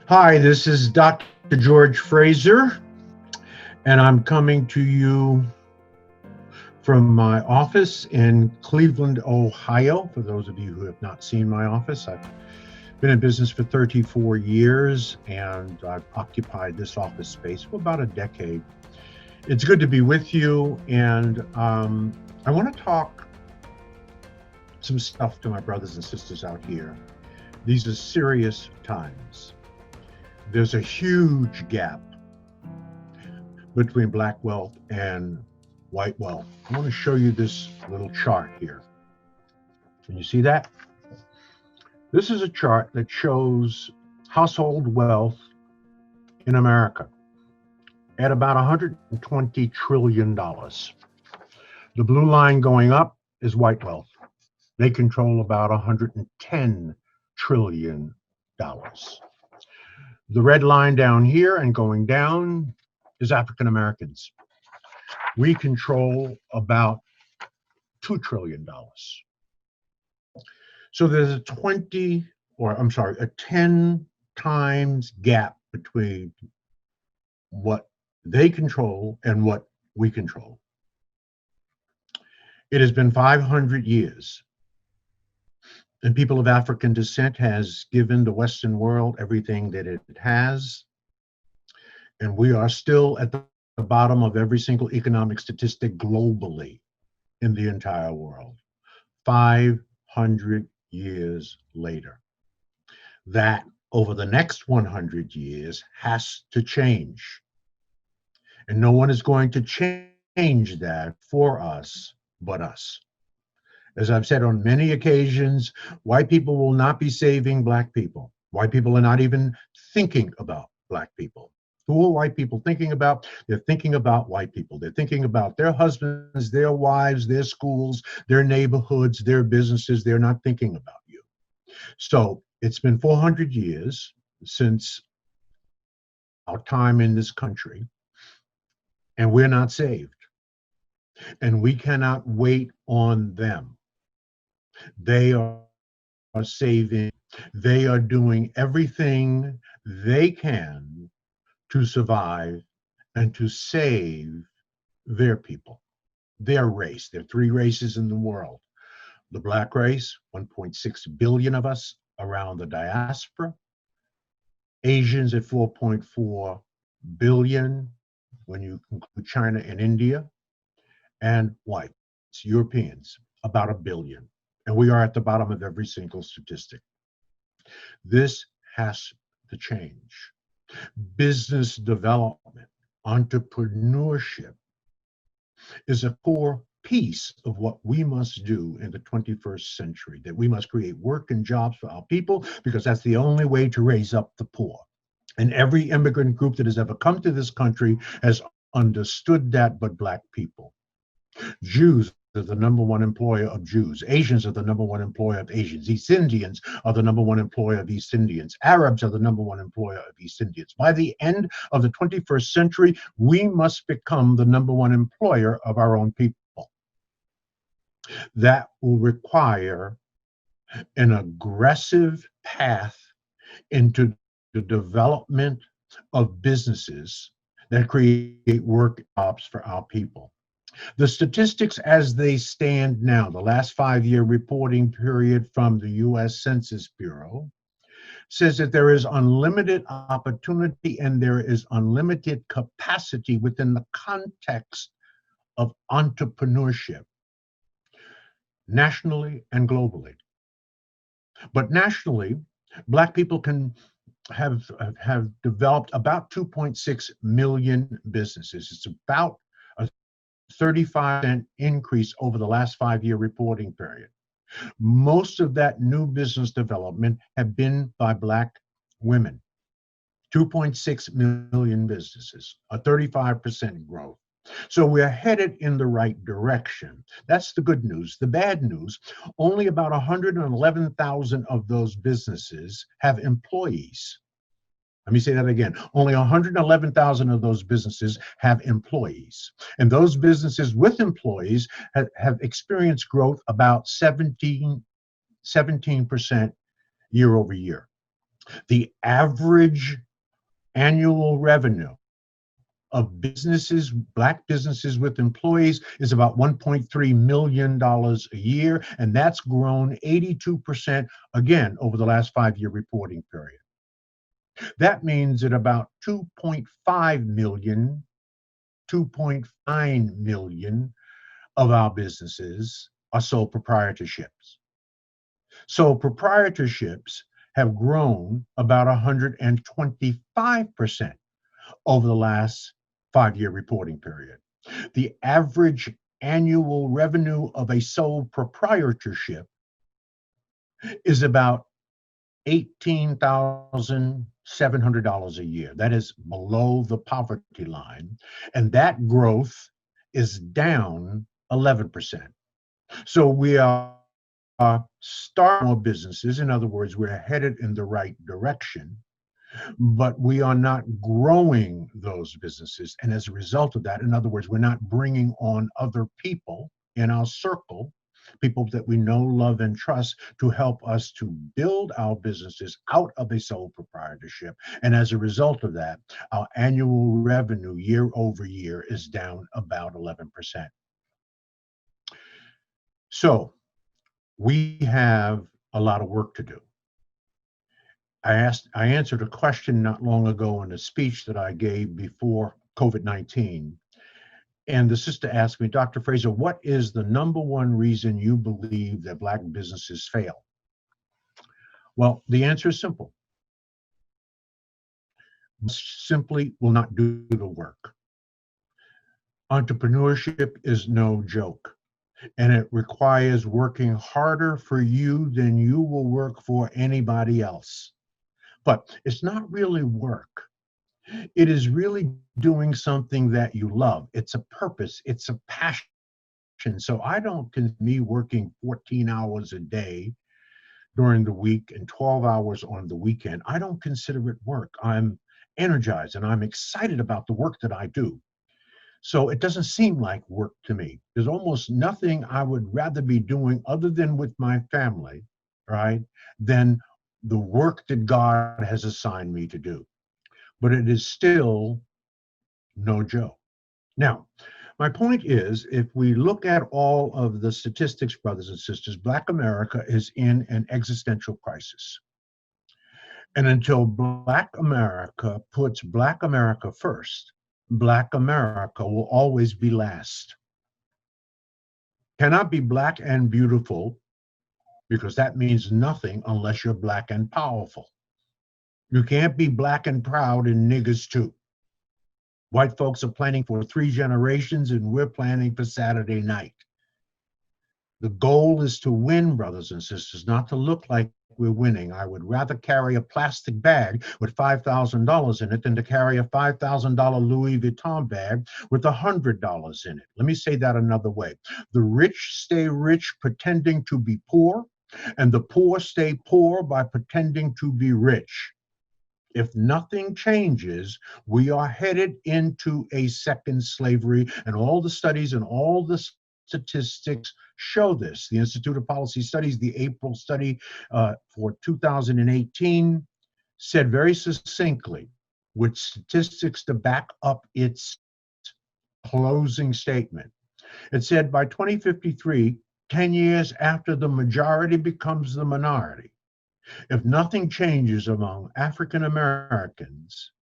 Hi, this is Dr. George Fraser, and I'm coming to you from my office in Cleveland, Ohio. For those of you who have not seen my office, I've been in business for 34 years and I've occupied this office space for about a decade. It's good to be with you, and I want to talk some stuff to my brothers and sisters out here. These are serious times. There's a huge gap between black wealth and white wealth. I want to show you this little chart here. Can you see that? This is a chart that shows household wealth in America at about $120 trillion. The blue line going up is white wealth. They control about $110 trillion. The red line down here and going down is African Americans. We control about $2 trillion. So there's a 10 times gap between what they control and what we control. It has been 500 years, and people of African descent has given the Western world everything that it has, and we are still at the bottom of every single economic statistic globally in the entire world. 500 years later. That over the next 100 years has to change. And no one is going to change that for us but us. As I've said on many occasions, white people will not be saving black people. White people are not even thinking about black people. Who are white people thinking about? They're thinking about white people. They're thinking about their husbands, their wives, their schools, their neighborhoods, their businesses. They're not thinking about you. So it's been 400 years since our time in this country, and we're not saved. And we cannot wait on them. They are saving, they are doing everything they can to survive and to save their people, their race. There are three races in the world. The black race, 1.6 billion of us around the diaspora. Asians at 4.4 billion when you include China and India. And whites, Europeans, about a billion. And we are at the bottom of every single statistic. This has to change. Business development, entrepreneurship is a core piece of what we must do in the 21st century, that we must create work and jobs for our people, because that's the only way to raise up the poor. And every immigrant group that has ever come to this country has understood that, but black people. Jews are the number one employer of Jews. Asians are the number one employer of Asians. East Indians are the number one employer of East Indians. Arabs are the number one employer of East Indians. By the end of the 21st century, we must become the number one employer of our own people. That will require an aggressive path into the development of businesses that create work jobs for our people. The statistics as they stand now, the last 5-year reporting period from the US Census Bureau, says that there is unlimited opportunity and there is unlimited capacity within the context of entrepreneurship, nationally and globally. But nationally, black people can have developed about 2.6 million businesses. It's about a 35% increase over the last 5-year reporting period. Most of that new business development have been by black women. 2.6 million businesses, a 35% growth. So we're headed in the right direction. That's the good news. The bad news, only about 111,000 of those businesses have employees. Let me say that again. Only 111,000 of those businesses have employees. And those businesses with employees have experienced growth about 17% year over year. The average annual revenue of businesses, black businesses with employees, is about $1.3 million a year, and that's grown 82% again over the last 5-year reporting period. That means that about 2.9 million of our businesses are sole proprietorships. Sole proprietorships have grown about 125% over the last 5-year reporting period. The average annual revenue of a sole proprietorship is about $18,700 a year. That is below the poverty line, and that growth is down 11%. So we are starting more businesses. In other words, we're headed in the right direction, but we are not growing those businesses. And as a result of that, in other words, we're not bringing on other people in our circle, people that we know, love, and trust to help us to build our businesses out of a sole proprietorship. And as a result of that, our annual revenue year over year is down about 11%. So we have a lot of work to do. I answered a question not long ago in a speech that I gave before COVID-19. And the sister asked me, Dr. Fraser, what is the number one reason you believe that black businesses fail? Well, the answer is simple. Simply will not do the work. Entrepreneurship is no joke, and it requires working harder for you than you will work for anybody else. But it's not really work. It is really doing something that you love. It's a purpose, it's a passion. So I don't consider me working 14 hours a day during the week and 12 hours on the weekend. I don't consider it work. I'm energized and I'm excited about the work that I do. So it doesn't seem like work to me. There's almost nothing I would rather be doing other than with my family, right, than the work that God has assigned me to do. But it is still no joke. Now, my point is, if we look at all of the statistics, brothers and sisters, Black America is in an existential crisis. And until Black America puts Black America first, Black America will always be last. Cannot be black and beautiful, because that means nothing unless you're black and powerful. You can't be black and proud and niggers too. White folks are planning for 3 generations, and we're planning for Saturday night. The goal is to win, brothers and sisters, not to look like we're winning. I would rather carry a plastic bag with $5,000 in it than to carry a $5,000 Louis Vuitton bag with $100 in it. Let me say that another way. The rich stay rich pretending to be poor, and the poor stay poor by pretending to be rich. If nothing changes, we are headed into a second slavery, and all the studies and all the statistics show this. The Institute of Policy Studies, the April study for 2018, said very succinctly, with statistics to back up its closing statement. It said by 2053, 10 years after the majority becomes the minority, if nothing changes among African Americans,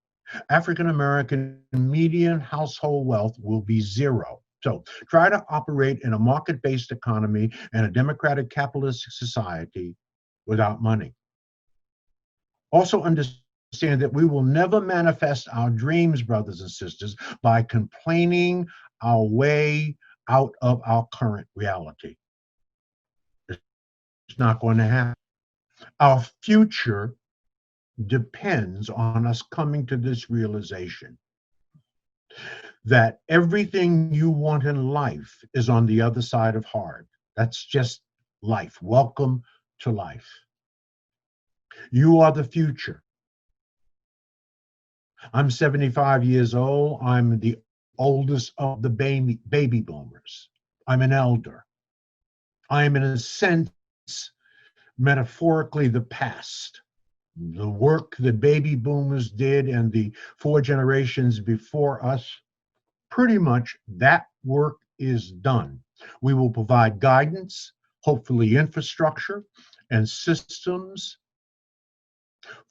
African American median household wealth will be zero. So try to operate in a market-based economy and a democratic capitalist society without money. Also understand that we will never manifest our dreams, brothers and sisters, by complaining our way out of our current reality. It's not going to happen. Our future depends on us coming to this realization that everything you want in life is on the other side of hard. That's just life. Welcome to life. You are the future. I'm 75 years old. I'm the oldest of the baby boomers. I'm an elder. I am, in a sense, metaphorically the past. The work that baby boomers did and the four generations before us, pretty much that work is done. We will provide guidance, hopefully infrastructure and systems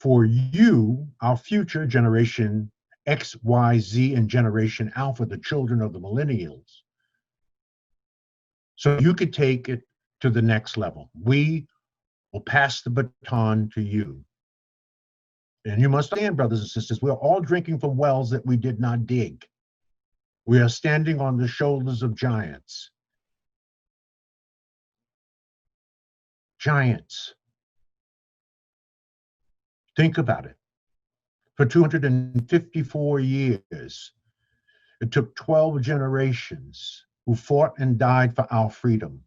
for you, our future generation X, Y, Z, and generation Alpha, the children of the millennials. So you could take it to the next level. We will pass the baton to you. And you must understand, brothers and sisters, we're all drinking from wells that we did not dig. We are standing on the shoulders of giants. Giants. Think about it. For 254 years, it took 12 generations who fought and died for our freedom.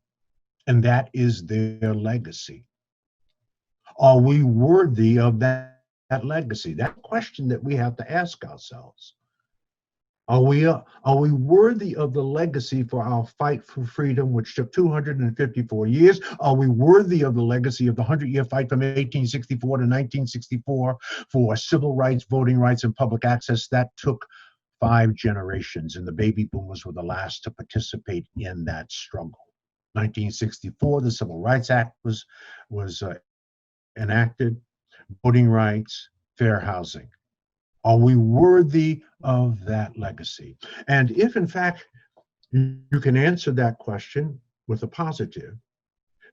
And that is their legacy. Are we worthy of that legacy? That question that we have to ask ourselves. Are we worthy of the legacy for our fight for freedom, which took 254 years? Are we worthy of the legacy of the 100-year fight from 1864 to 1964 for civil rights, voting rights, and public access? That took 5 generations, and the baby boomers were the last to participate in that struggle. 1964, the Civil Rights Act was enacted, voting rights, fair housing. Are we worthy of that legacy? And if, in fact, you can answer that question with a positive,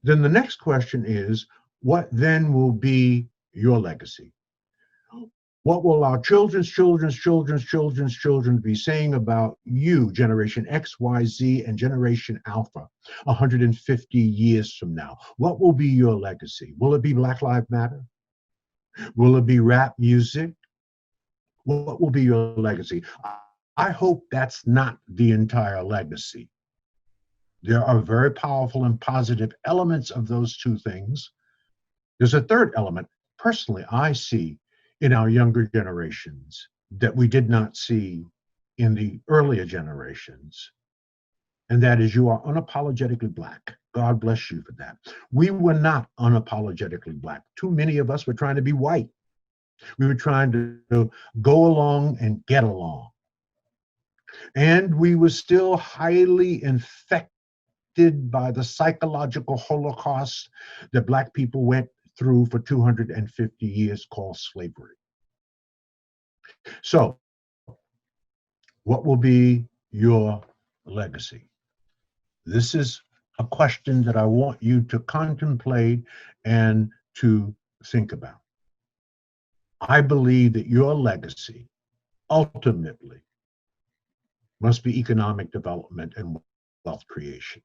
then the next question is, what then will be your legacy? What will our children's children be saying about you, Generation X, Y, Z, and Generation Alpha, 150 years from now? What will be your legacy? Will it be Black Lives Matter? Will it be rap music? What will be your legacy? I hope that's not the entire legacy. There are very powerful and positive elements of those two things. There's a third element, personally, I see in our younger generations that we did not see in the earlier generations. And that is, you are unapologetically Black. God bless you for that. We were not unapologetically Black. Too many of us were trying to be white. We were trying to go along and get along. And we were still highly infected by the psychological holocaust that Black people went through for 250 years, called slavery. So, what will be your legacy? This is a question that I want you to contemplate and to think about. I believe that your legacy ultimately must be economic development and wealth creation.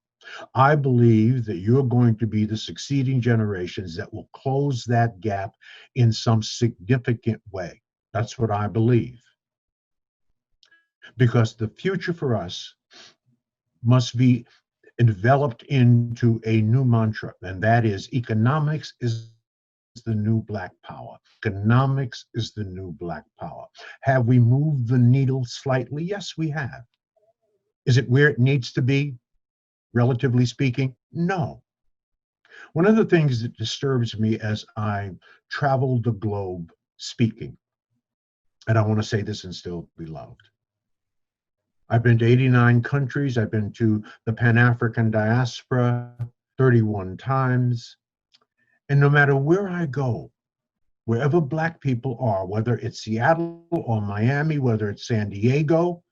I believe that you're going to be the succeeding generations that will close that gap in some significant way. That's what I believe. Because the future for us must be enveloped into a new mantra, and that is, economics is the new Black power. Economics is the new Black power. Have we moved the needle slightly? Yes, we have. Is it where it needs to be, relatively speaking? No. One of the things that disturbs me as I travel the globe speaking, and I want to say this and still be loved. I've been to 89 countries. I've been to the Pan-African diaspora 31 times. And no matter where I go, wherever Black people are, whether it's Seattle or Miami, whether it's San Diego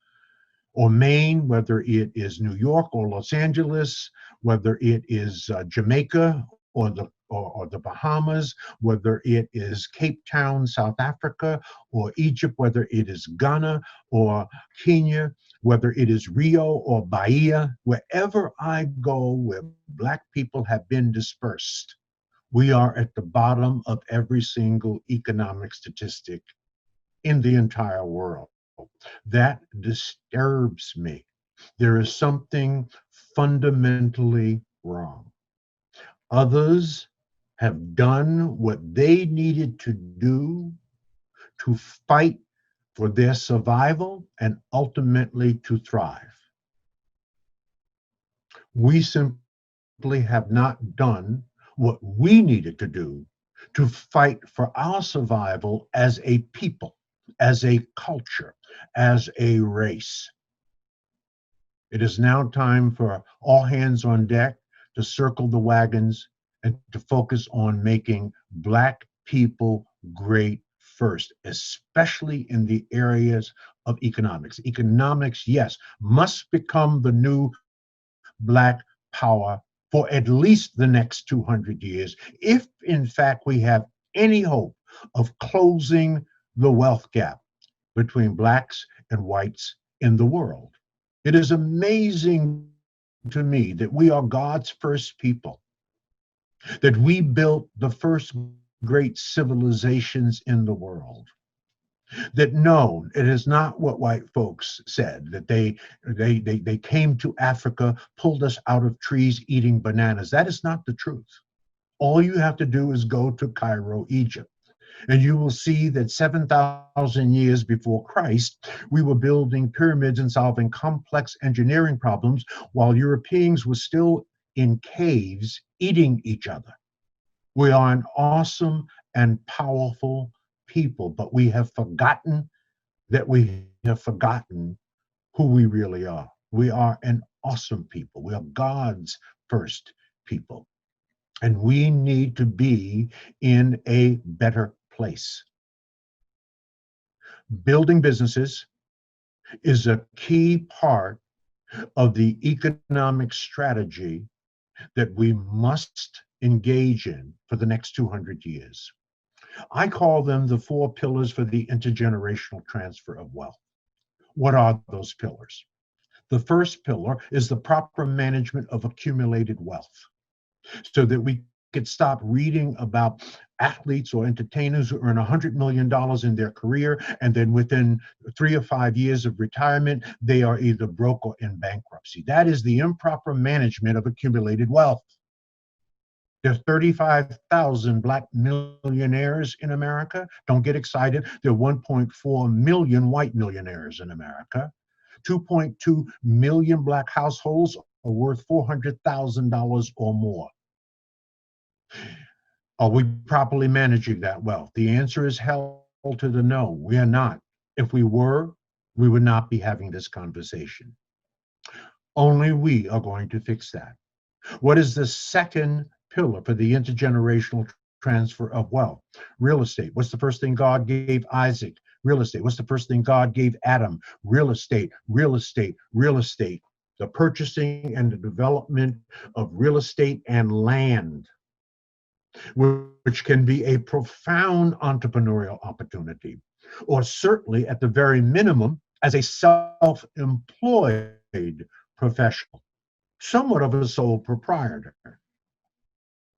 or Maine, whether it is New York or Los Angeles, whether it is Jamaica or the Bahamas, whether it is Cape Town, South Africa, or Egypt, whether it is Ghana or Kenya, whether it is Rio or Bahia, wherever I go where Black people have been dispersed, we are at the bottom of every single economic statistic in the entire world. That disturbs me. There is something fundamentally wrong. Others have done what they needed to do to fight for their survival and ultimately to thrive. We simply have not done what we needed to do to fight for our survival as a people, as a culture, as a race. It is now time for all hands on deck to circle the wagons and to focus on making Black people great first, especially in the areas of economics. Economics, yes, must become the new Black power for at least the next 200 years, if in fact we have any hope of closing the wealth gap between Blacks and whites in the world. It is amazing to me that we are God's first people, that we built the first great civilizations in the world. That no, it is not what white folks said, that they came to Africa, pulled us out of trees eating bananas. That is not the truth. All you have to do is go to Cairo, Egypt, and you will see that 7,000 years before Christ, we were building pyramids and solving complex engineering problems while Europeans were still in caves eating each other. We are an awesome and powerful people, but we have forgotten that we have forgotten who we really are. We are an awesome people. We are God's first people. And we need to be in a better place. Building businesses is a key part of the economic strategy that we must engage in for the next 200 years. I call them the four pillars for the intergenerational transfer of wealth. What are those pillars? The first pillar is the proper management of accumulated wealth so that we could stop reading about athletes or entertainers who earn $100 million in their career, and then within 3 or 5 years of retirement, they are either broke or in bankruptcy. That is the improper management of accumulated wealth. There's 35,000 Black millionaires in America. Don't get excited. There are 1.4 million white millionaires in America. 2.2 million Black households are worth $400,000 or more. Are we properly managing that wealth? The answer is hell to the no. We are not. If we were, we would not be having this conversation. Only we are going to fix that. What is the second pillar for the intergenerational transfer of wealth? Real estate. What's the first thing God gave Isaac? Real estate. What's the first thing God gave Adam? Real estate, real estate, real estate. The purchasing and the development of real estate and land, which can be a profound entrepreneurial opportunity, or certainly at the very minimum as a self-employed professional, somewhat of a sole proprietor.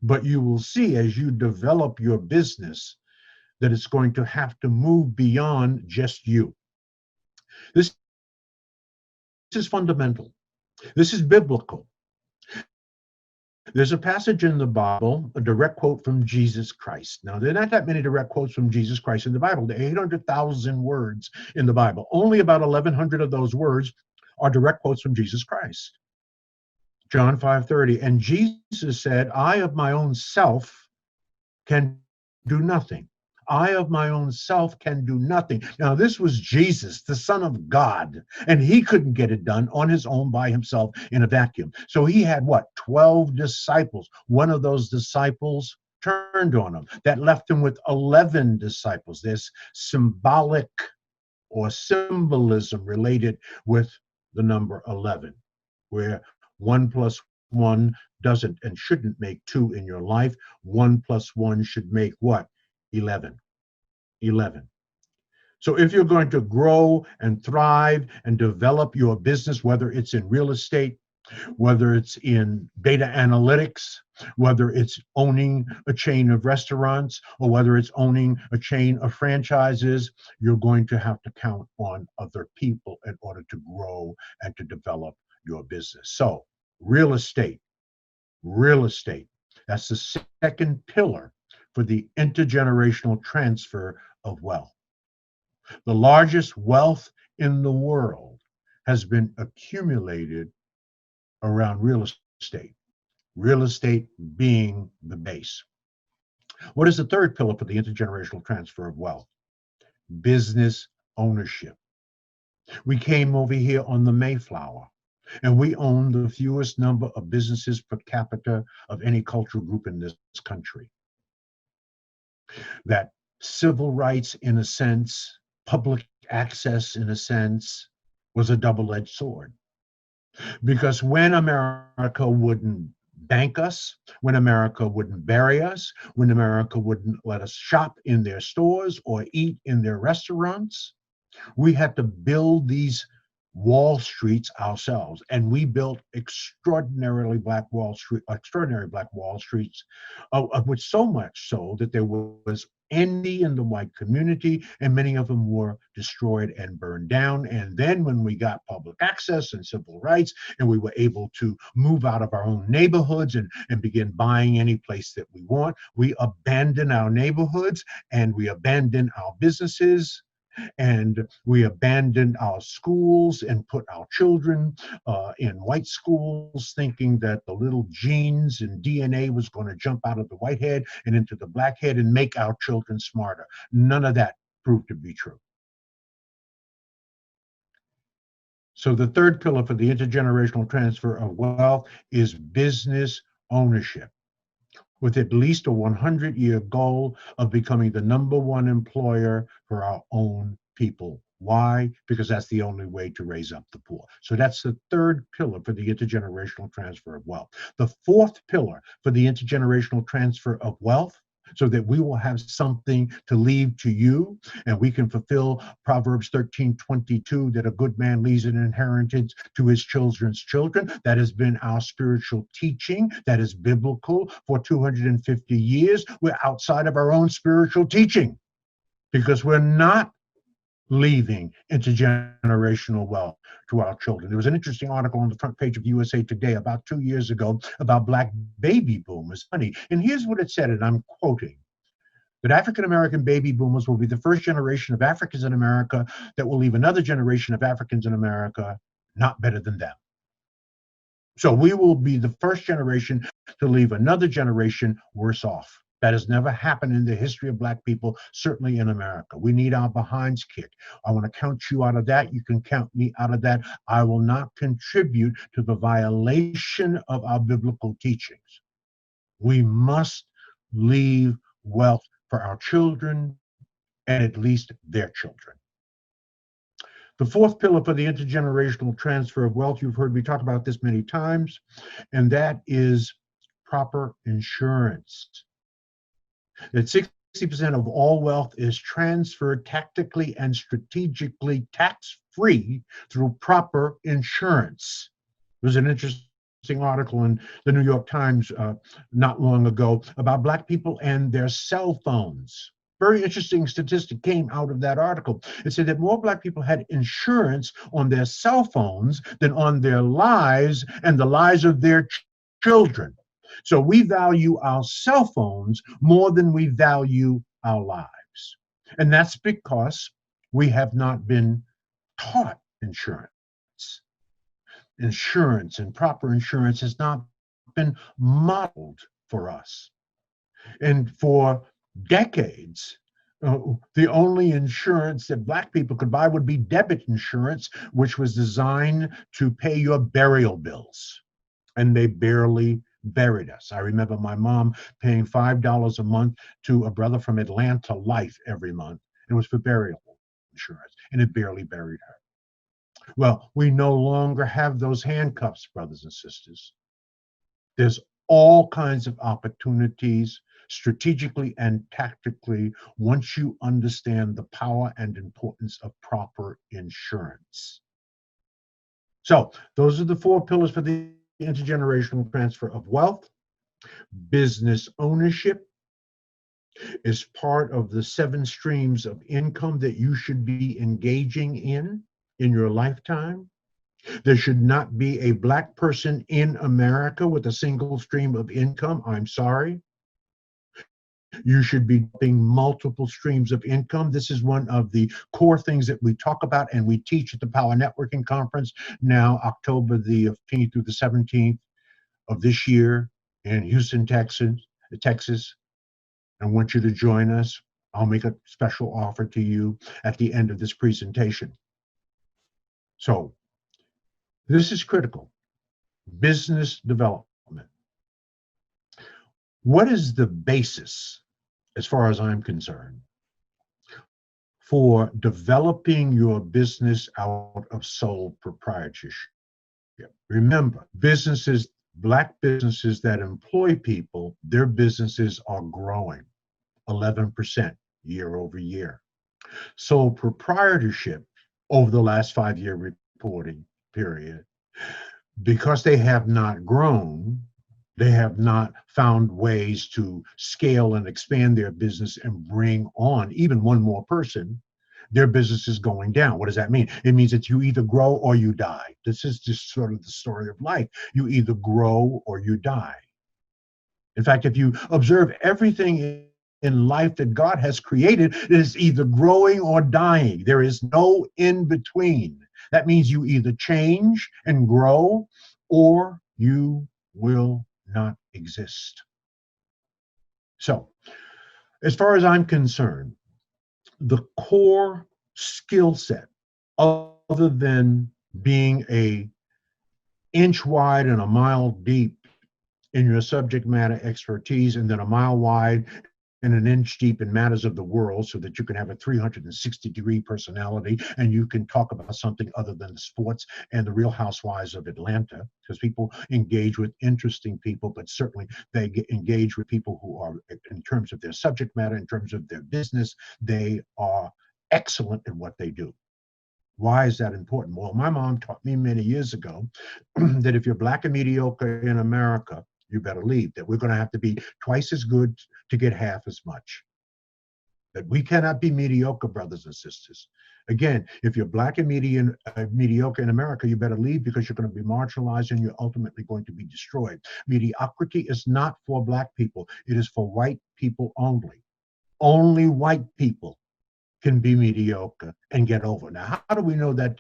But you will see as you develop your business that it's going to have to move beyond just you. This is fundamental. This is biblical. There's a passage in the Bible, a direct quote from Jesus Christ. Now, there are not that many direct quotes from Jesus Christ in the Bible. There are 800,000 words in the Bible. Only about 1,100 of those words are direct quotes from Jesus Christ. John 5:30, and Jesus said, I of my own self can do nothing. I of my own self can do nothing. Now, this was Jesus, the Son of God, and he couldn't get it done on his own by himself in a vacuum. So he had what? 12 disciples. One of those disciples turned on him. That left him with 11 disciples. There's symbolic or symbolism related with the number 11, where 1 plus 1 doesn't and shouldn't make 2 in your life. 1 plus 1 should make what? 11. 11. So if you're going to grow and thrive and develop your business, whether it's in real estate, whether it's in data analytics, whether it's owning a chain of restaurants, or whether it's owning a chain of franchises, you're going to have to count on other people in order to grow and to develop your business. So real estate, that's the second pillar for the intergenerational transfer of wealth. The largest wealth in the world has been accumulated around real estate being the base. What is the third pillar for the intergenerational transfer of wealth? Business ownership. We came over here on the Mayflower, and we own the fewest number of businesses per capita of any cultural group in this country. That civil rights, in a sense, public access, in a sense, was a double-edged sword. Because when America wouldn't bank us, when America wouldn't bury us, when America wouldn't let us shop in their stores or eat in their restaurants, we had to build these Wall Streets ourselves, and we built extraordinary black Wall Streets, of which so much so that there was envy in the white community, and many of them were destroyed and burned down. And then when we got public access and civil rights, and we were able to move out of our own neighborhoods and begin buying any place that we want, we abandoned our neighborhoods and we abandoned our businesses and we abandoned our schools and put our children in white schools, thinking that the little genes and DNA was going to jump out of the white head and into the black head and make our children smarter. None of that proved to be true. So the third pillar for the intergenerational transfer of wealth is business ownership, with at least a 100-year goal of becoming the #1 employer for our own people. Why? Because that's the only way to raise up the poor. So that's the third pillar for the intergenerational transfer of wealth. The fourth pillar for the intergenerational transfer of wealth, so that we will have something to leave to you, and we can fulfill Proverbs 13:22, that a good man leaves an inheritance to his children's children. That has been our spiritual teaching. That is biblical for 250 years. We're outside of our own spiritual teaching because we're not leaving intergenerational wealth to our children. There was an interesting article on the front page of USA Today about 2 years ago about black baby boomers. Funny. And here's what it said, and I'm quoting, that African American baby boomers will be the first generation of Africans in America that will leave another generation of Africans in America not better than them. So we will be the first generation to leave another generation worse off. That has never happened in the history of black people, certainly in America. We need our behinds kicked. I want to count you out of that. You can count me out of that. I will not contribute to the violation of our biblical teachings. We must leave wealth for our children and at least their children. The fourth pillar for the intergenerational transfer of wealth, you've heard me talk about this many times, and that is proper insurance. That 60% of all wealth is transferred tactically and strategically tax-free through proper insurance. There's an interesting article in the New York Times not long ago about black people and their cell phones. Very interesting statistic came out of that article. It said that more black people had insurance on their cell phones than on their lives and the lives of their children. So we value our cell phones more than we value our lives. And that's because we have not been taught insurance. Insurance and proper insurance has not been modeled for us. And for decades, the only insurance that black people could buy would be debit insurance, which was designed to pay your burial bills. And they barely buried us. I remember my mom paying $5 a month to a brother from Atlanta Life every month. It was for burial insurance, and it barely buried her. Well, we no longer have those handcuffs, brothers and sisters. There's all kinds of opportunities, strategically and tactically, once you understand the power and importance of proper insurance. So those are the four pillars for the intergenerational transfer of wealth. Business ownership is part of the 7 streams of income that you should be engaging in your lifetime. There should not be a black person in America with a single stream of income. I'm sorry. You should be doing multiple streams of income. This is one of the core things that we talk about and we teach at the Power Networking Conference now, October the 15th through the 17th of this year in Houston, Texas. I want you to join us. I'll make a special offer to you at the end of this presentation. So this is critical. Business development. What is the basis, as far as I'm concerned, for developing your business out of sole proprietorship? Remember, businesses, Black businesses that employ people, their businesses are growing 11% year over year. Sole proprietorship over the last 5-year reporting period, because they have not grown, they have not found ways to scale and expand their business and bring on even one more person, their business is going down. What does that mean? It means that you either grow or you die. This is just sort of the story of life. You either grow or you die. In fact, if you observe everything in life that God has created, it is either growing or dying. There is no in between. That means you either change and grow or you will not exist. So, as far as I'm concerned, the core skill set, other than being a inch wide and a mile deep in your subject matter expertise, and then a mile wide and an inch deep in matters of the world, so that you can have a 360-degree personality and you can talk about something other than the sports and the Real Housewives of Atlanta, because people engage with interesting people, but certainly they engage with people who are, in terms of their subject matter, in terms of their business, they are excellent at what they do. Why is that important? Well, my mom taught me many years ago that if you're Black and mediocre in America, you better leave, that we're going to have to be twice as good to get half as much. That we cannot be mediocre, brothers and sisters. Again, if you're Black and mediocre in America, you better leave, because you're going to be marginalized and you're ultimately going to be destroyed. Mediocrity is not for Black people. It is for white people only. Only white people can be mediocre and get over. Now, how do we know that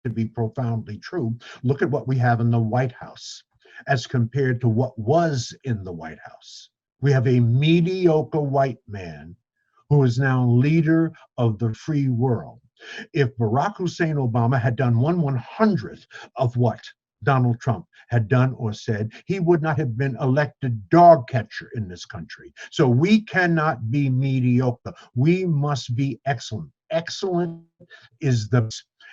to be profoundly true? Look at what we have in the White House as compared to what was in the White House. We have a mediocre white man who is now leader of the free world. If Barack Hussein Obama had done 1/100th of what Donald Trump had done or said, he would not have been elected dog catcher in this country. So we cannot be mediocre. We must be excellent. Excellent is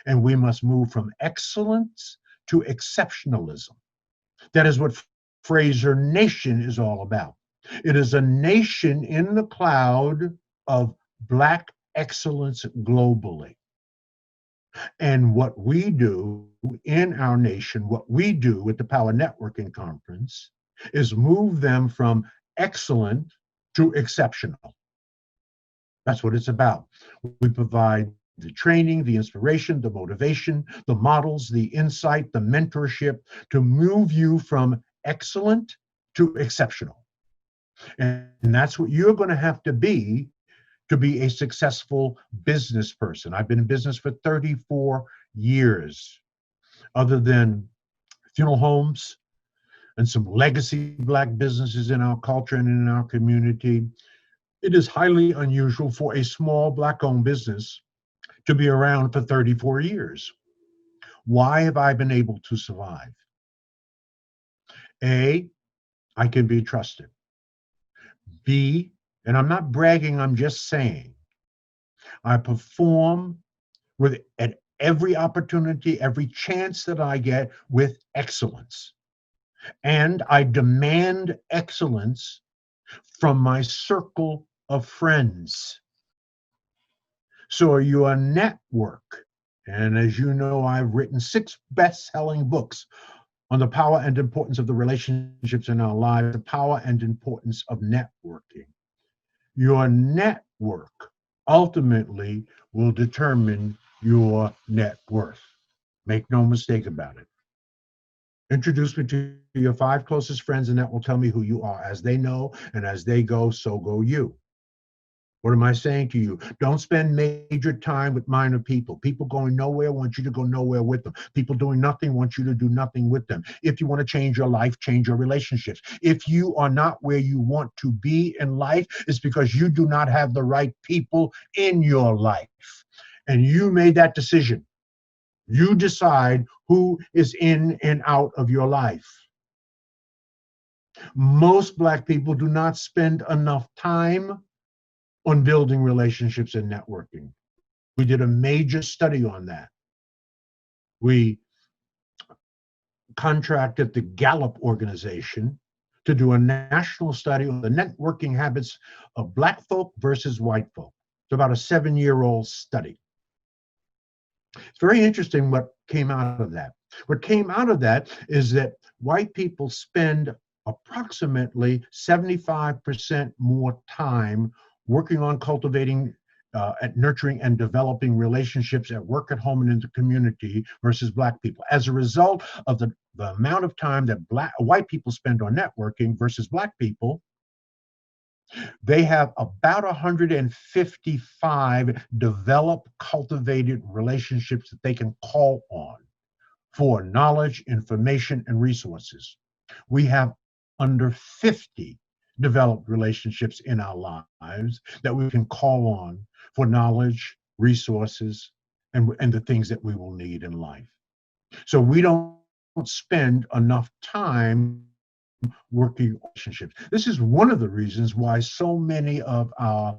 and we must move from excellence to exceptionalism. That is what Fraser Nation is all about. It is a nation in the cloud of Black excellence globally. And what we do in our nation, what we do with the Power Networking Conference, is move them from excellent to exceptional. That's what it's about. We provide the training, the inspiration, the motivation, the models, the insight, the mentorship to move you from excellent to exceptional. And that's what you're going to have to be a successful business person. I've been in business for 34 years. Other than funeral homes and some legacy Black businesses in our culture and in our community, it is highly unusual for a small Black-owned business to be around for 34 years. Why have I been able to survive? A, I can be trusted. B, and I'm not bragging, I'm just saying, I perform at every opportunity, every chance that I get, with excellence. And I demand excellence from my circle of friends. So your network, and as you know, I've written 6 best-selling books on the power and importance of the relationships in our lives, the power and importance of networking. Your network ultimately will determine your net worth. Make no mistake about it. Introduce me to your 5 closest friends, and that will tell me who you are. As they know and as they go, so go you. What am I saying to you? Don't spend major time with minor people. People going nowhere want you to go nowhere with them. People doing nothing want you to do nothing with them. If you want to change your life, change your relationships. If you are not where you want to be in life, it's because you do not have the right people in your life. And you made that decision. You decide who is in and out of your life. Most Black people do not spend enough time on building relationships and networking. We did a major study on that. We contracted the Gallup organization to do a national study on the networking habits of Black folk versus white folk. It's about a 7-year-old study. It's very interesting what came out of that. What came out of that is that white people spend approximately 75% more time working on cultivating, at nurturing and developing relationships at work, at home, and in the community versus Black people. As a result of the amount of time that white people spend on networking versus Black people, they have about 155 developed, cultivated relationships that they can call on for knowledge, information, and resources. We have under 50 developed relationships in our lives that we can call on for knowledge, resources, and the things that we will need in life. So we don't spend enough time working relationships. This is one of the reasons why so many of our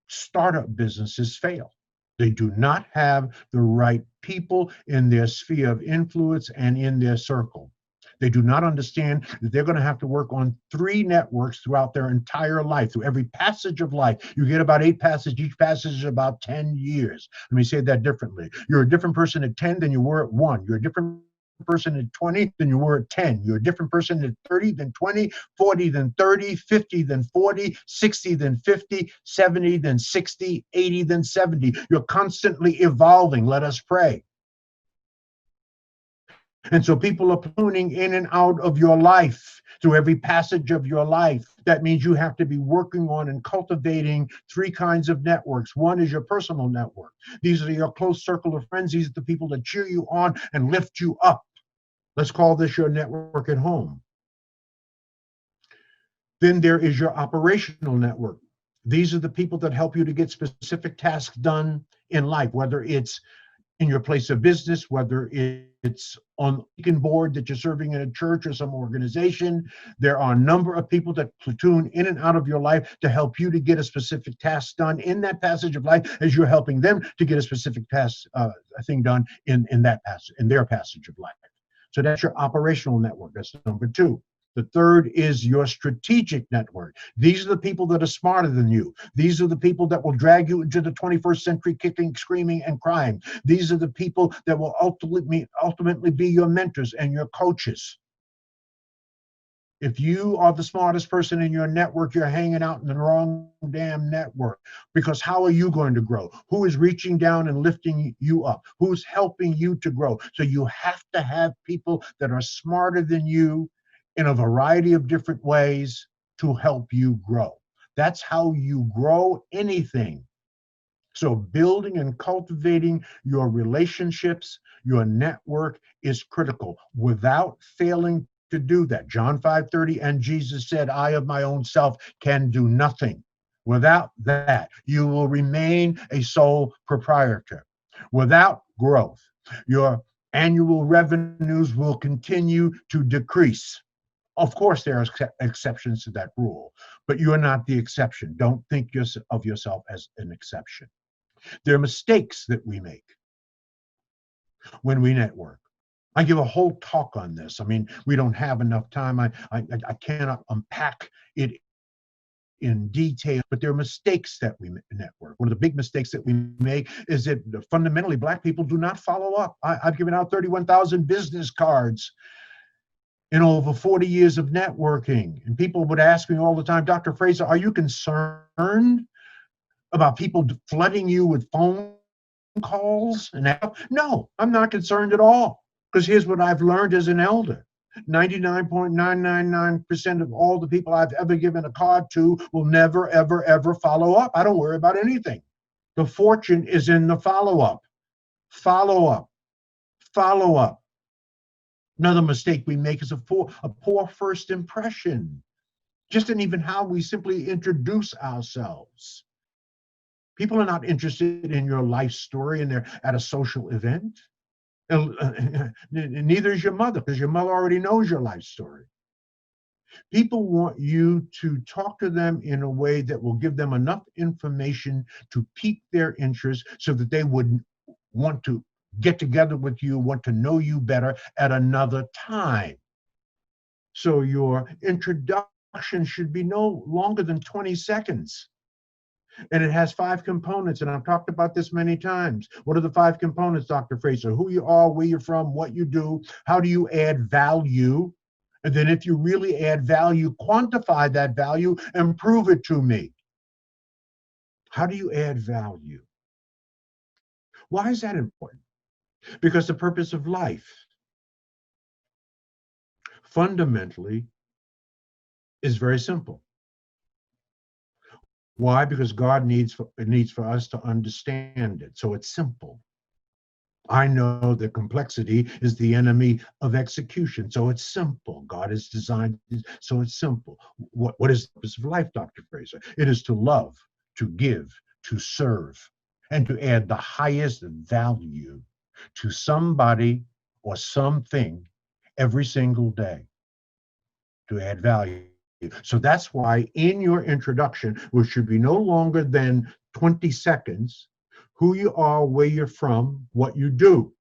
startup businesses fail. They do not have the right people in their sphere of influence and in their circle. They do not understand that they're going to have to work on 3 networks throughout their entire life, through every passage of life. You get about 8 passages, each passage is about 10 years. Let me say that differently. You're a different person at 10 than you were at 1. You're a different person at 20 than you were at 10. You're a different person at 30 than 20, 40 than 30, 50 than 40, 60 than 50, 70 than 60, 80 than 70. You're constantly evolving. Let us pray. And so people are pruning in and out of your life through every passage of your life. That means you have to be working on and cultivating 3 kinds of networks. One is your personal network. These are your close circle of friends. These are the people that cheer you on and lift you up. Let's call this your network at home. Then there is your operational network. These are the people that help you to get specific tasks done in life, whether it's in your place of business, whether it's on the deacon board that you're serving in a church or some organization. There are a number of people that platoon in and out of your life to help you to get a specific task done in that passage of life, as you're helping them to get a specific thing done in that passage, in their passage of life. So that's your operational network. That's number 2. The third is your strategic network. These are the people that are smarter than you. These are the people that will drag you into the 21st century kicking, screaming, and crying. These are the people that will ultimately be your mentors and your coaches. If you are the smartest person in your network, you're hanging out in the wrong damn network. Because how are you going to grow? Who is reaching down and lifting you up? Who's helping you to grow? So you have to have people that are smarter than you in a variety of different ways to help you grow. That's how you grow anything. So building and cultivating your relationships, your network is critical. Without failing to do that, John 5:30, and Jesus said, I of my own self can do nothing. Without that, you will remain a sole proprietor. Without growth, your annual revenues will continue to decrease. Of course, there are exceptions to that rule, but you're not the exception. Don't think of yourself as an exception. There are mistakes that we make when we network. I give a whole talk on this. I mean, we don't have enough time. I cannot unpack it in detail, but there are mistakes that we network. One of the big mistakes that we make is that fundamentally Black people do not follow up. I've given out 31,000 business cards in over 40 years of networking. And people would ask me all the time, Dr. Fraser, are you concerned about people flooding you with phone calls? And no, I'm not concerned at all. Because here's what I've learned as an elder. 99.999% of all the people I've ever given a card to will never, ever, ever follow up. I don't worry about anything. The fortune is in the follow-up. Follow up. Follow up. Another mistake we make is a poor first impression. Just in even how we simply introduce ourselves. People are not interested in your life story and they're at a social event. Neither is your mother, because your mother already knows your life story. People want you to talk to them in a way that will give them enough information to pique their interest so that they would want to get together with you, want to know you better at another time. So your introduction should be no longer than 20 seconds. And it has 5 components, and I've talked about this many times. What are the 5 components, Dr. Fraser? Who you are, where you're from, what you do, how do you add value? And then if you really add value, quantify that value and prove it to me. How do you add value? Why is that important? Because the purpose of life fundamentally is very simple. Why? Because God needs for us to understand it. So it's simple. I know that complexity is the enemy of execution. So it's simple. God is designed, so it's simple. What is the purpose of life, Dr. Fraser? It is to love, to give, to serve, and to add the highest value to somebody or something every single day. To add value. So that's why in your introduction, which should be no longer than 20 seconds, who you are, where you're from, what you do.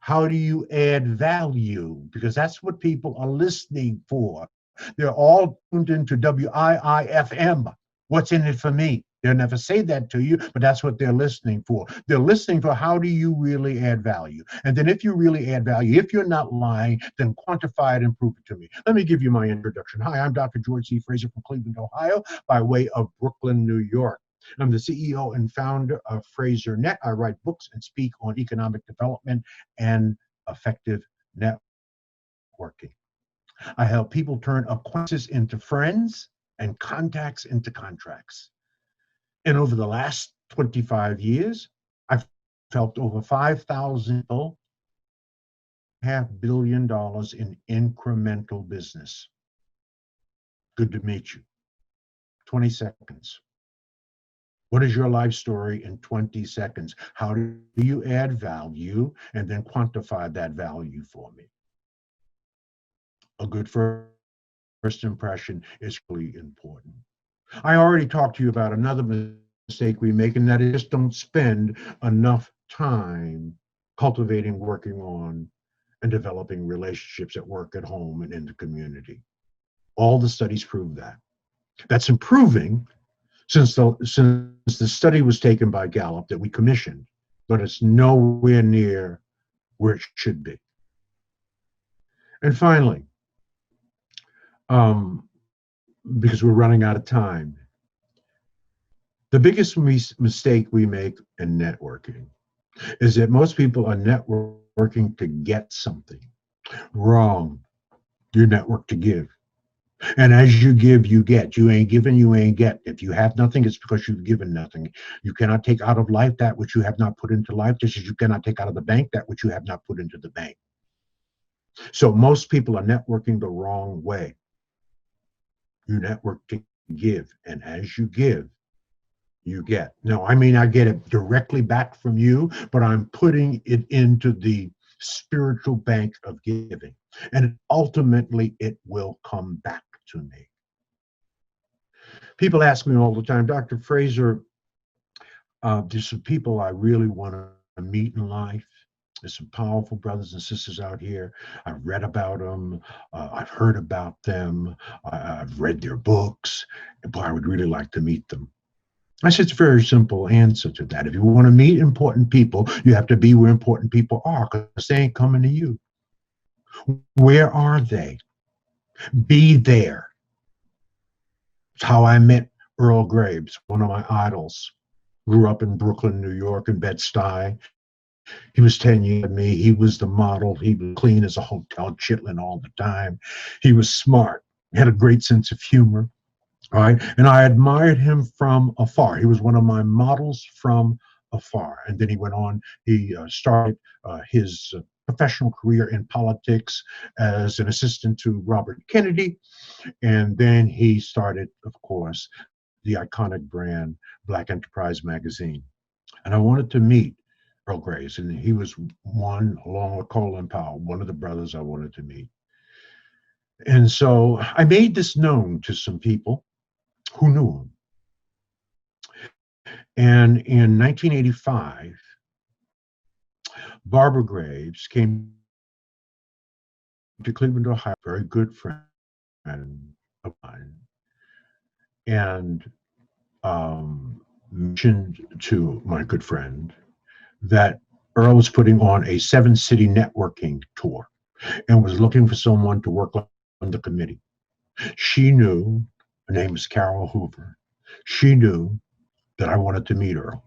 How do you add value? Because that's what people are listening for. They're all tuned into WIIFM. What's in it for me? They'll never say that to you, but that's what they're listening for. They're listening for how do you really add value? And then if you really add value, if you're not lying, then quantify it and prove it to me. Let me give you my introduction. Hi, I'm Dr. George C. Fraser from Cleveland, Ohio, by way of Brooklyn, New York. I'm the CEO and founder of Fraser Net. I write books and speak on economic development and effective networking. I help people turn acquaintances into friends and contacts into contracts. And over the last 25 years, I've helped over 5,000 people, $500 million in incremental business. Good to meet you. 20 seconds. What is your life story in 20 seconds? How do you add value and then quantify that value for me? A good first impression is really important. I already talked to you about another mistake we make, and that is just don't spend enough time cultivating, working on, and developing relationships at work, at home, and in the community. All the studies prove that. That's improving since the study was taken by Gallup that we commissioned, but it's nowhere near where it should be. And finally, because we're running out of time, the biggest mistake we make in networking is that most people are networking to get something. Wrong. You network to give. And as you give, you get. You ain't given, you ain't get. If you have nothing, it's because you've given nothing. You cannot take out of life that which you have not put into life, just as you cannot take out of the bank that which you have not put into the bank. So most people are networking the wrong way. You network to give. And as you give, you get. Now, I may not get it directly back from you, but I'm putting it into the spiritual bank of giving. And ultimately, it will come back to me. People ask me all the time, Dr. Fraser, there's some people I really want to meet in life. There's some powerful brothers and sisters out here. I've read about them. I've heard about them. I've read their books. And boy, I would really like to meet them. I said it's a very simple answer to that. If you want to meet important people, you have to be where important people are, because they ain't coming to you. Where are they? Be there. It's how I met Earl Graves, one of my idols. Grew up in Brooklyn, New York, in Bed-Stuy. He was 10 years than me. He was the model. He was clean as a hotel chitlin all the time. He was smart. He had a great sense of humor. All right. And I admired him from afar. He was one of my models from afar. And then he went on, he started his professional career in politics as an assistant to Robert Kennedy. And then he started, of course, the iconic brand Black Enterprise magazine. And I wanted to meet Earl Graves, and he was one, along with Colin Powell, one of the brothers I wanted to meet. And so I made this known to some people who knew him. And in 1985, Barbara Graves came to Cleveland, Ohio, a very good friend of mine, and mentioned to my good friend that Earl was putting on a 7-city networking tour and was looking for someone to work on the committee. She knew, her name was Carol Hoover. She knew that I wanted to meet Earl.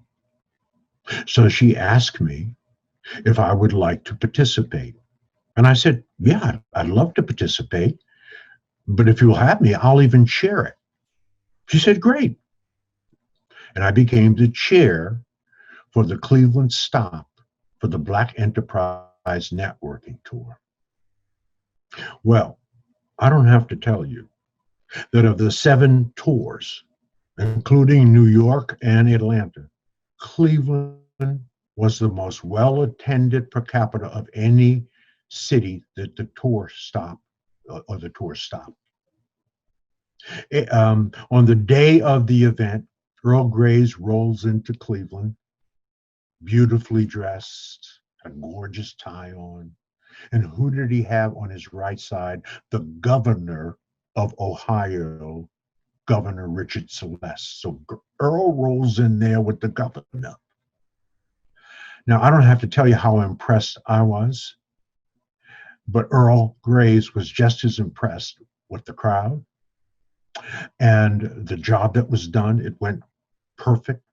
So she asked me if I would like to participate. And I said, yeah, I'd love to participate, but if you'll have me, I'll even chair it. She said, great. And I became the chair for the Cleveland stop for the Black Enterprise Networking Tour. Well, I don't have to tell you that of the 7 tours, including New York and Atlanta, Cleveland was the most well-attended per capita of any city that the tour stopped or the tour stopped. On the day of the event, Earl Graves rolls into Cleveland, beautifully dressed, a gorgeous tie on. And who did he have on his right side? The governor of Ohio, Governor Richard Celeste. So Earl rolls in there with the governor. Now, I don't have to tell you how impressed I was, but Earl Graves was just as impressed with the crowd and the job that was done. It went perfect.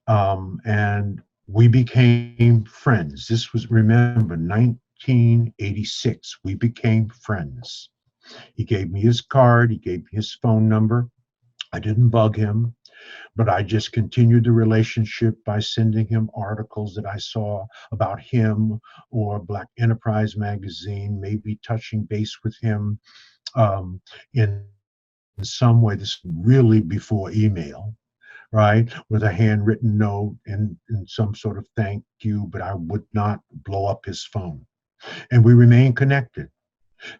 And we became friends. This was, remember, 1986. We became friends. He gave me his card. He gave me his phone number. I didn't bug him, but I just continued the relationship by sending him articles that I saw about him or Black Enterprise magazine, maybe touching base with him in some way. This really before email, right? With a handwritten note and some sort of thank you, but I would not blow up his phone. And we remain connected.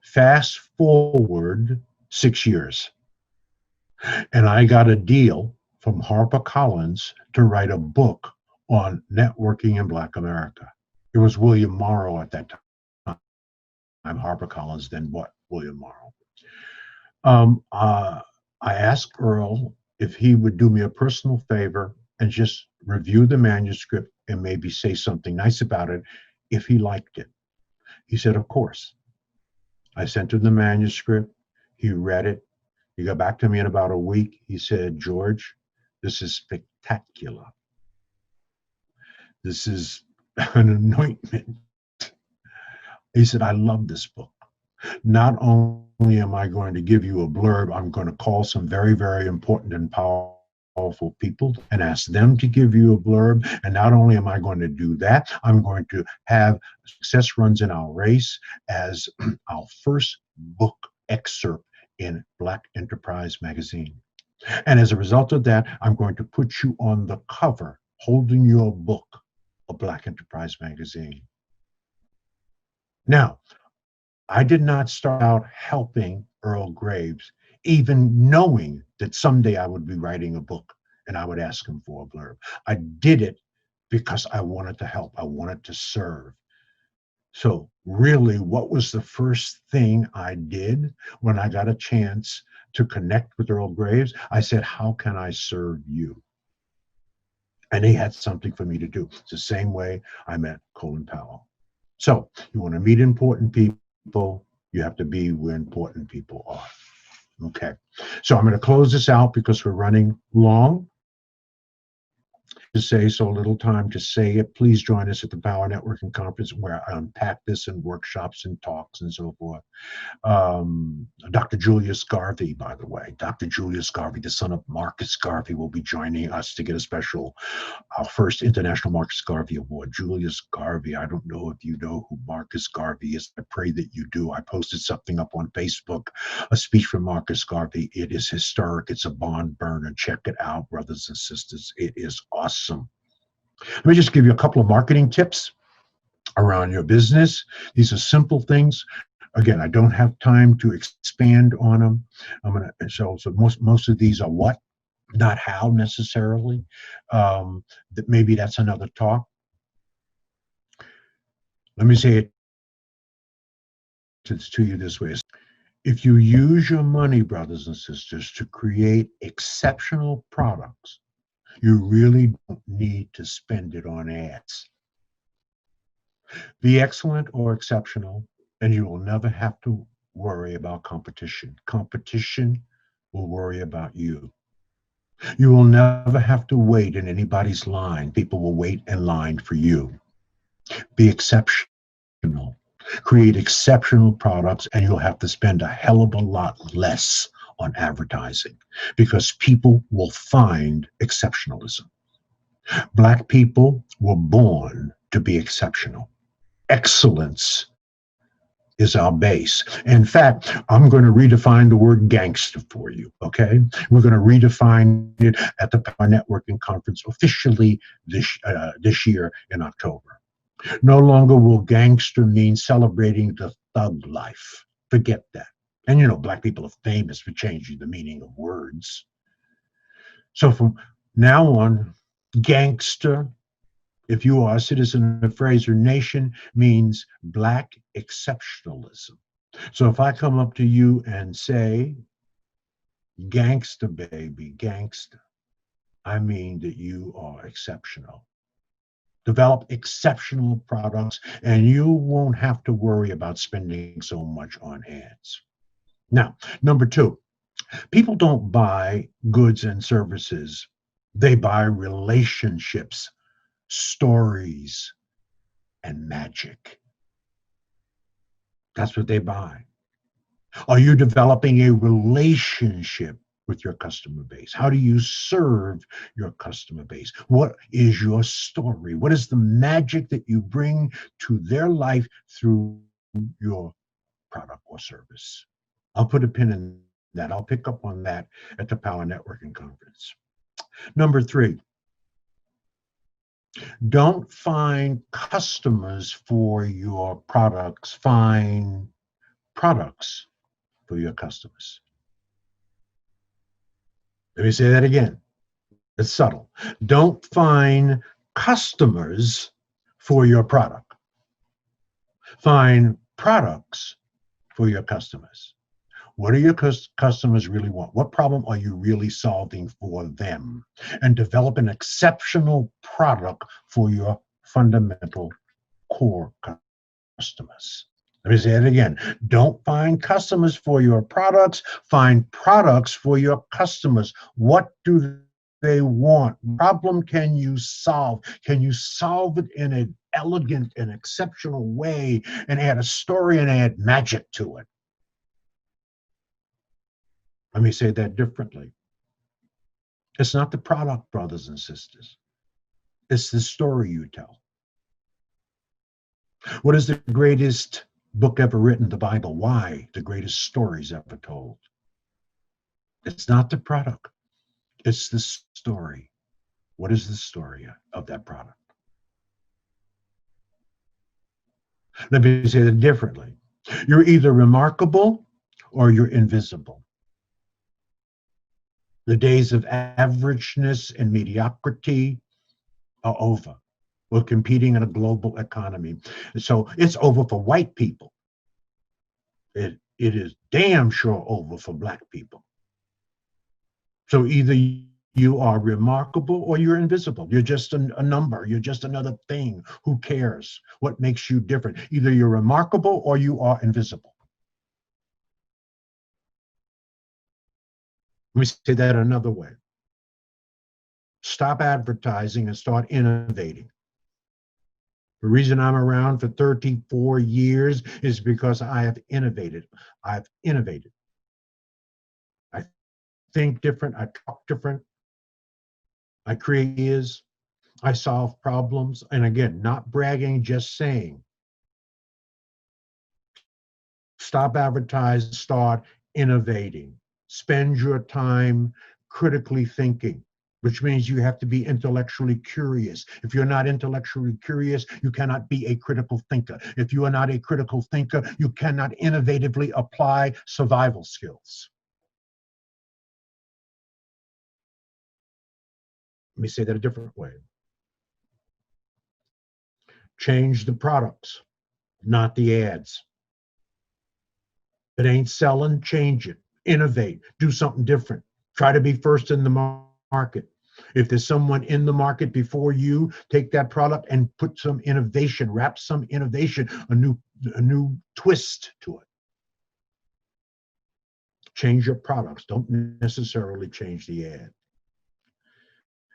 Fast forward 6 years, and I got a deal from HarperCollins to write a book on networking in Black America. It was William Morrow at that time. HarperCollins then bought William Morrow. I asked Earl if he would do me a personal favor and just review the manuscript and maybe say something nice about it if he liked it. He said, of course. I sent him the manuscript. He read it. He got back to me in about a week. He said, George, this is spectacular. This is an anointment. He said, I love this book. Not only am I going to give you a blurb, I'm going to call some very, very important and powerful people and ask them to give you a blurb. And not only am I going to do that, I'm going to have success runs in our race as our first book excerpt in Black Enterprise magazine. And as a result of that, I'm going to put you on the cover holding your book of Black Enterprise magazine. Now, I did not start out helping Earl Graves, even knowing that someday I would be writing a book and I would ask him for a blurb. I did it because I wanted to help. I wanted to serve. So really, what was the first thing I did when I got a chance to connect with Earl Graves? I said, how can I serve you? And he had something for me to do. It's the same way I met Colin Powell. So you want to meet important people, you have to be where important people are. Okay. So I'm going to close this out because we're running long. to say, so little time to say it. Please join us at the Power Networking Conference where I unpack this in workshops and talks and so forth. Dr. Julius Garvey, by the way, Dr. Julius Garvey, the son of Marcus Garvey, will be joining us to get a special, our first International Marcus Garvey Award. Julius Garvey, I don't know if you know who Marcus Garvey is. I pray that you do. I posted something up on Facebook, a speech from Marcus Garvey. It is historic. It's a barn burner. Check it out, brothers and sisters. It is awesome. Let me just give you a couple of marketing tips around your business. These are simple things. Again, I don't have time to expand on them. So most of these are what, not how necessarily. That maybe that's another talk. Let me say it to you this way. If you use your money, brothers and sisters, to create exceptional products, you really don't need to spend it on ads. Be excellent or exceptional, and you will never have to worry about competition. Competition will worry about you. You will never have to wait in anybody's line. People will wait in line for you. Be exceptional. Create exceptional products, and you'll have to spend a hell of a lot less on advertising because people will find exceptionalism. Black people were born to be exceptional. Excellence is our base. In fact, I'm going to redefine the word gangster for you, okay? We're going to redefine it at the Power Networking Conference officially this year in October. No longer will gangster mean celebrating the thug life. Forget that. And you know, Black people are famous for changing the meaning of words. So from now on, gangster, if you are a citizen of Fraser Nation, means Black exceptionalism. So if I come up to you and say, gangster, baby, gangster, I mean that you are exceptional. Develop exceptional products, and you won't have to worry about spending so much on ads. Now, number two, people don't buy goods and services. They buy relationships, stories, and magic. That's what they buy. Are you developing a relationship with your customer base? How do you serve your customer base? What is your story? What is the magic that you bring to their life through your product or service? I'll put a pin in that. I'll pick up on that at the Power Networking Conference. Number three, don't find customers for your products. Find products for your customers. Let me say that again. It's subtle. Don't find customers for your product. Find products for your customers. What do your customers really want? What problem are you really solving for them? And develop an exceptional product for your fundamental core customers. Let me say it again. Don't find customers for your products. Find products for your customers. What do they want? What problem can you solve? Can you solve it in an elegant and exceptional way and add a story and add magic to it? Let me say that differently. It's not the product, brothers and sisters. It's the story you tell. What is the greatest book ever written? The Bible. Why? The greatest stories ever told. It's not the product. It's the story. What is the story of that product? Let me say that differently. You're either remarkable or you're invisible. The days of averageness and mediocrity are over. We're competing in a global economy. So it's over for white people. It is damn sure over for Black people. So either you are remarkable or you're invisible. You're just a number. You're just another thing. Who cares? What makes you different? Either you're remarkable or you are invisible. Let me say that another way. Stop advertising and start innovating. The reason I'm around for 34 years is because I have innovated. I've innovated. I think different. I talk different. I create ideas. I solve problems. And again, not bragging, just saying. Stop advertising, start innovating. Spend your time critically thinking, which means you have to be intellectually curious. If you're not intellectually curious, you cannot be a critical thinker. If you are not a critical thinker, you cannot innovatively apply survival skills. Let me say that a different way. Change the products, not the ads. If it ain't selling, change it. Innovate. Do something different. Try to be first in the market. If there's someone in the market before you, take that product and put some innovation, wrap some innovation, a new twist to it. Change your products. Don't necessarily change the ad.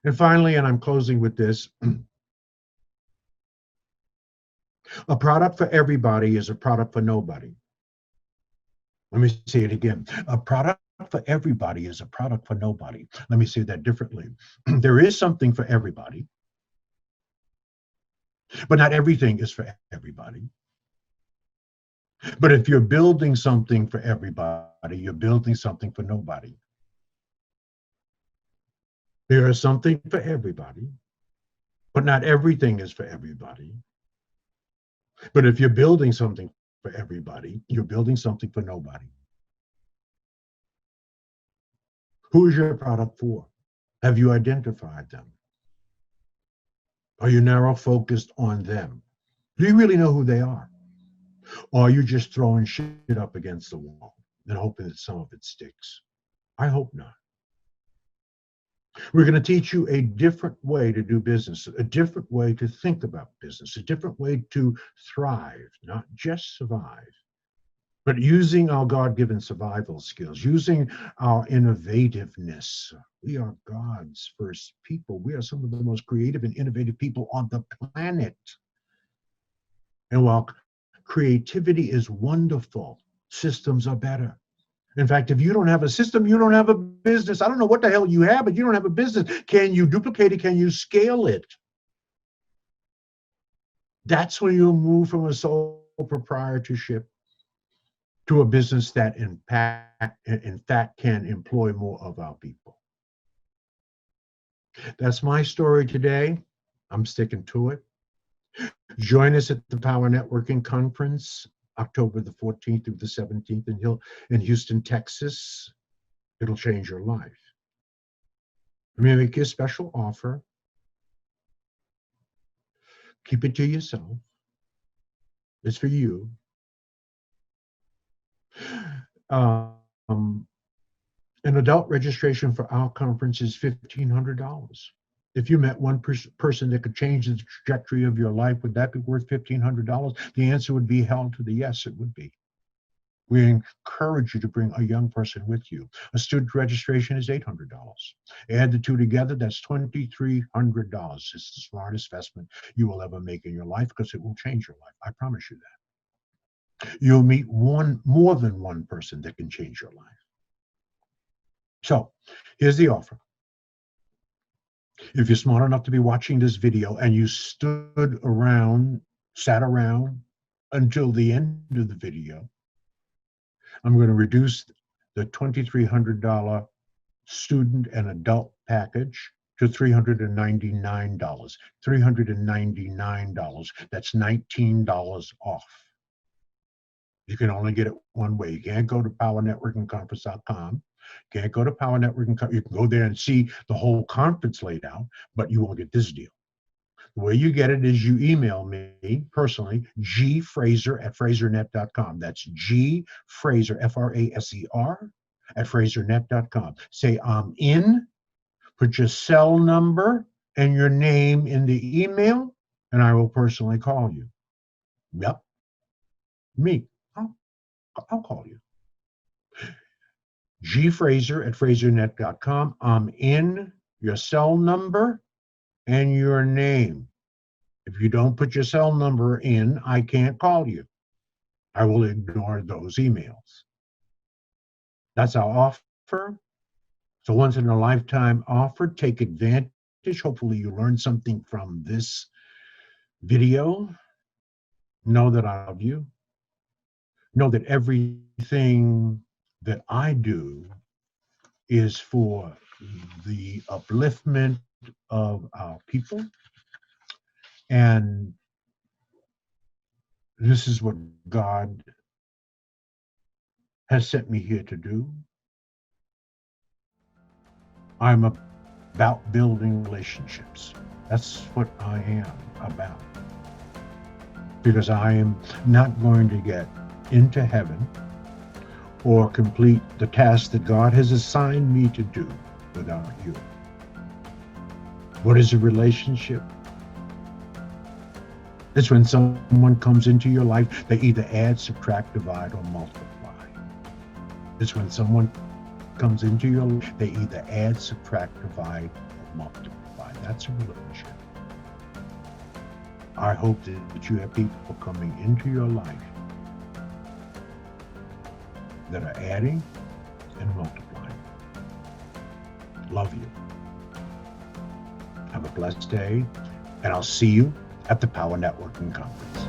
And finally, and I'm closing with this, a product for everybody is a product for nobody. Let me say it again. A product for everybody is a product for nobody. Let me say that differently. There is something for everybody, but not everything is for everybody. But if you're building something for everybody, you're building something for nobody. There is something for everybody, but not everything is for everybody. But if you're building something for everybody, you're building something for nobody. Who is your product for? Have you identified them? Are you narrow focused on them? Do you really know who they are? Or are you just throwing shit up against the wall and hoping that some of it sticks? I hope not. We're going to teach you a different way to do business, a different way to think about business, a different way to thrive, not just survive, but using our God-given survival skills, using our innovativeness. We are God's first people. We are some of the most creative and innovative people on the planet. And while creativity is wonderful, systems are better. In fact, if you don't have a system, you don't have a business. I don't know what the hell you have, but you don't have a business. Can you duplicate it? Can you scale it? That's when you'll move from a sole proprietorship to a business that in fact can employ more of our people. That's my story today. I'm sticking to it. Join us at the Power Networking Conference, October the 14th through the 17th in Houston, Texas. It'll change your life. I'm going to make you a special offer. Keep it to yourself. It's for you. An adult registration for our conference is $1,500. If you met one person that could change the trajectory of your life, would that be worth $1,500? The answer would be hell to the yes, it would be. We encourage you to bring a young person with you. A student registration is $800. Add the two together, that's $2,300. It's the smartest investment you will ever make in your life because it will change your life. I promise you that. You'll meet more than one person that can change your life. So here's the offer. If you're smart enough to be watching this video and you sat around until the end of the video, I'm going to reduce the $2,300 student and adult package to $399. $399. That's $19 off. You can only get it one way. You can't go to powernetworkingconference.com. Can't go to Power Networking. You can go there and see the whole conference laid out, but you won't get this deal. The way you get it is you email me personally, gfraser@frasernet.com. That's gfraser, Fraser, @frasernet.com. Say, I'm in, put your cell number and your name in the email, and I will personally call you. Yep, me. I'll call you. gfraser@frasernet.com. I'm in. your cell number, and your name. If you don't put your cell number in, I can't call you. I will ignore those emails. That's our offer. It's a once in a lifetime offer. Take advantage. Hopefully, you learned something from this video. Know that I love you. Know that everything that I do is for the upliftment of our people. And this is what God has sent me here to do. I'm about building relationships. That's what I am about. Because I am not going to get into heaven or complete the task that God has assigned me to do without you. What is a relationship? It's when someone comes into your life, they either add, subtract, divide, or multiply. It's when someone comes into your life, they either add, subtract, divide, or multiply. That's a relationship. I hope that you have people coming into your life that are adding and multiplying. Love you. Have a blessed day, and I'll see you at the Power Networking Conference.